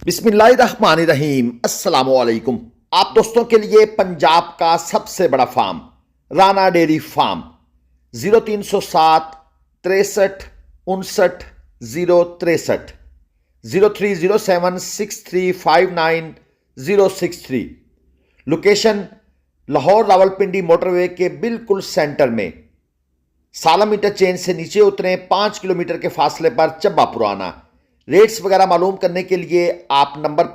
बिस्मिल्लाहिर्रहमानिर्रहीम अस्सलामुअलैकुम। आप दोस्तों के लिए पंजाब का सबसे बड़ा farm Rana dairy farm 0307 63 59 063 03076359 063। Location Lahore Rawalpindi motorway के बिल्कुल सेंटर में, सालम इंटरचेंज से नीचे उतरें 5 किलोमीटर के फासले पर चब्बा पुराना। रेट्स वगैरह मालूम करने के लिए आप नंबर पे